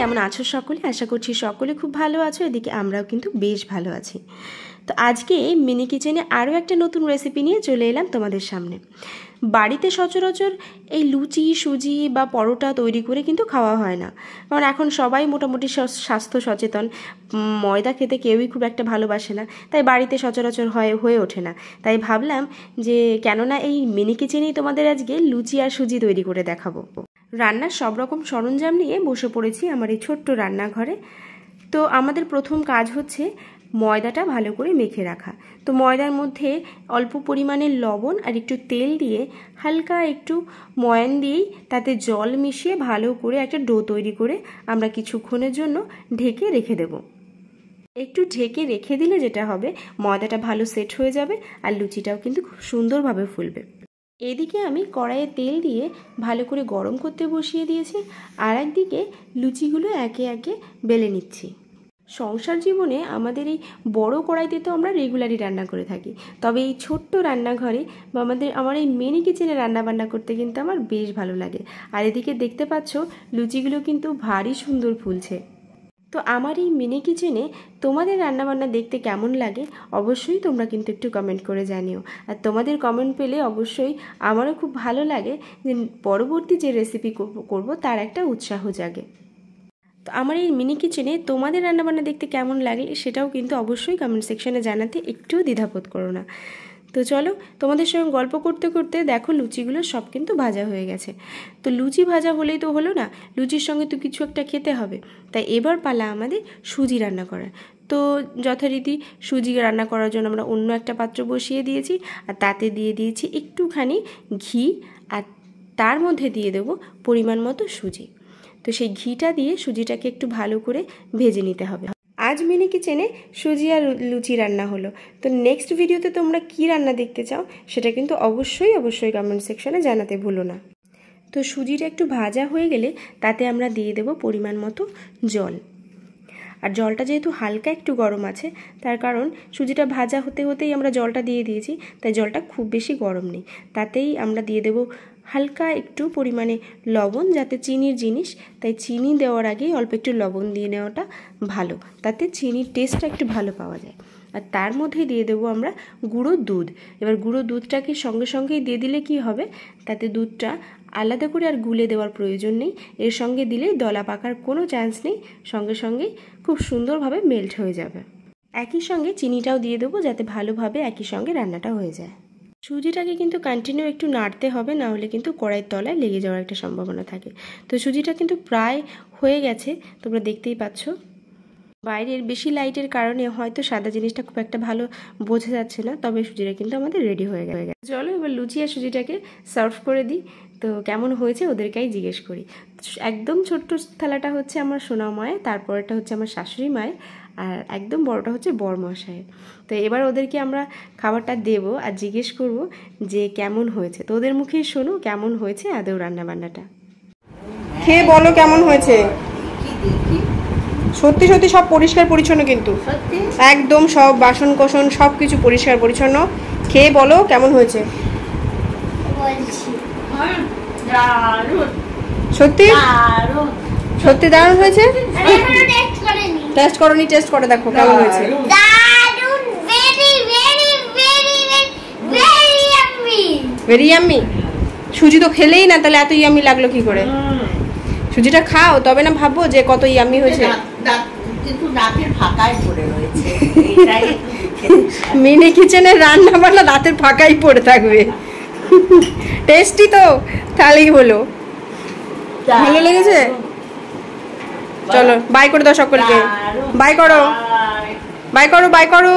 কেমন আছো সকলে? আশা করছি সকলে খুব ভালো আছো। এদিকে আমরাও কিন্তু বেশ ভালো আছি। তো আজকে মিনি কিচেনে আরও একটা নতুন রেসিপি নিয়ে চলে এলাম তোমাদের সামনে। বাড়িতে সচরাচর এই লুচি, সুজি বা পরোটা তৈরি করে কিন্তু খাওয়া হয় না, কারণ এখন সবাই মোটামুটি স্বাস্থ্য সচেতন। ময়দা খেতে কেউই খুব একটা ভালোবাসে না, তাই বাড়িতে সচরাচর হয়ে ওঠে না। তাই ভাবলাম যে কেননা এই মিনি কিচেনেই তোমাদের আজকে লুচি আর সুজি তৈরি করে দেখাবো। রান্নার সব রকম সরঞ্জাম নিয়ে বসে পড়েছি আমার এই ছোট্ট রান্নাঘরে। তো আমাদের প্রথম কাজ হচ্ছে ময়দাটা ভালো করে মেখে রাখা। তো ময়দার মধ্যে অল্প পরিমাণে লবণ আর একটু তেল দিয়ে হালকা একটু ময়ান দিয়েই তাতে জল মিশিয়ে ভালো করে একটা ডো তৈরি করে আমরা কিছুক্ষণের জন্য ঢেকে রেখে দেব। একটু ঢেকে রেখে দিলে যেটা হবে, ময়দাটা ভালো সেট হয়ে যাবে আর লুচিটাও কিন্তু খুব সুন্দরভাবে ফুলবে। এদিকে আমি কড়াইয়ে তেল দিয়ে ভালো করে গরম করতে বসিয়ে দিয়েছি, আর একদিকে লুচিগুলো একে একে বেলে নিচ্ছি। সংসার জীবনে আমাদের এই বড় কড়াইতে তো আমরা রেগুলারই রান্না করে থাকি, তবে এই ছোট্ট রান্নাঘরে বা আমার এই মিনি কিচেনে রান্না বান্না করতে কিন্তু আমার বেশ ভালো লাগে। আর এদিকে দেখতে পাচ্ছ লুচিগুলো কিন্তু ভারী সুন্দর ফুলছে। তো আমার এই মিনি কিচেনে তোমাদের রান্নাবান্না দেখতে কেমন লাগে অবশ্যই তোমরা কিন্তু একটু কমেন্ট করে জানিও। আর তোমাদের কমেন্ট পেলে অবশ্যই আমারও খুব ভালো লাগে যে পরবর্তী যে রেসিপি করব তার একটা উৎসাহ জাগে। তো আমার এই মিনি কিচেনে তোমাদের রান্নাবান্না দেখতে কেমন লাগে সেটাও কিন্তু অবশ্যই কমেন্ট সেকশনে জানাতে একটুও দ্বিধাবোধ করো না। তো চলো, তোমাদের সঙ্গে গল্প করতে করতে দেখো লুচিগুলো সব কিন্তু ভাজা হয়ে গেছে। তো লুচি ভাজা হলেই তো হলো না, লুচির সঙ্গে তো কিছু একটা খেতে হবে। তাই এবার পালা আমাদের সুজি রান্না করার। তো যথারীতি সুজি রান্না করার জন্য আমরা অন্য একটা পাত্র বসিয়ে দিয়েছি, আর তাতে দিয়ে দিয়েছি একটুখানি ঘি, আর তার মধ্যে দিয়ে দেবো পরিমাণ মতো সুজি। তো সেই ঘিটা দিয়ে সুজিটাকে একটু ভালো করে ভেজে নিতে হবে। আজ মিনি কিচেনে সুজি আর লুচি রান্না হলো। তো নেক্সট ভিডিওতে তোমরা কি রান্না দেখতে চাও সেটা কিন্তু অবশ্যই কমেন্ট সেকশনে জানাতে ভুলো না। তো সুজিটা একটু ভাজা হয়ে গেলে তাতে আমরা দিয়ে দেব পরিমাণ মতো জল। আর জলটা যেহেতু হালকা একটু গরম আছে, তার কারণ সুজিটা ভাজা হতে হতেই আমরা জলটা দিয়ে দিয়েছি, তাই জলটা খুব বেশি গরম নেই। তাতেই আমরা দিয়ে দেব হালকা একটু পরিমাণে লবণ, যাতে চিনির জিনিস, তাই চিনি দেওয়ার আগেই অল্প একটু লবণ দিয়ে নেওয়াটা ভালো, তাতে চিনির টেস্টটা একটু ভালো পাওয়া যায়। আর তার মধ্যে দিয়ে দেবো আমরা গুঁড়ো দুধ। এবার গুঁড়ো দুধটাকে সঙ্গে সঙ্গেই দিয়ে দিলে কি হবে, তাতে দুধটা আলাদা করে আর গুলে দেওয়ার প্রয়োজন নেই। এর সঙ্গে দিলেই দলা পাকার কোনো চান্স নেই, সঙ্গে সঙ্গেই খুব সুন্দরভাবে মেল্ট হয়ে যাবে। একই সঙ্গে চিনিটাও দিয়ে দেবো যাতে ভালোভাবে একই সঙ্গে রান্নাটা হয়ে যায়। সুজিটাকে কিন্তু কন্টিনিউ একটু নাড়তে হবে, না হলে কিন্তু কড়াইয়ের তলায় লেগে যাওয়ার একটা সম্ভাবনা থাকে। তো সুজিটা কিন্তু প্রায় হয়ে গেছে, তোমরা দেখতেই পাচ্ছ। বাইরের বেশি লাইটের কারণে হয়তো সাদা জিনিসটা খুব একটা ভালো বোঝা যাচ্ছে না, তবে সুজিটা কিন্তু আমাদের রেডি হয়ে গেছে। চলো এবার লুচি আর সুজিটাকে সার্ভ করে দিই। তো কেমন হয়েছে ওদেরকেই জিজ্ঞেস করি। একদম ছোট্ট থালাটা হচ্ছে আমার সোনা মায়ের, তারপরটা হচ্ছে আমার শাশুড়ি মায়ের, আর একদম বড়টা হচ্ছে বড়মশাইয়ের। তো এবার ওদেরকে আমরা খাবারটা দেবো আর জিজ্ঞেস করব যে কেমন হয়েছে। তো ওদের মুখেই শোনো কেমন হয়েছে আদৌ রান্নাবান্নাটা। খেয়ে বলো কেমন হয়েছে। সত্যি সত্যি সব পরিষ্কার পরিচ্ছন্ন, কিন্তু একদম সব বাসন কোসন সব কিছু পরিষ্কার পরিচ্ছন্ন। খেয়ে বলো কেমন হয়েছে। সত্যি সত্যি দারুণ হয়েছে। টেস্ট করোনি? টেস্ট করে দেখো কেমন হয়েছে। Very yummy. সুজি তো খেলেই না, তাহলে এত ইয়াম্মি লাগলো কি করে? সুজিটা খাও তবে না ভাববো যে কত ইয়াম্মি হয়েছে। মিনি কিচেনে রান্না বান্না রাতের ফাঁকাই পড়ে থাকবে। টেস্টি তো, তাহলেই হলো। ভালো লেগেছে? চলো বাই করে দাও সকলকে। বাই করো, বাই করো, বাই করো।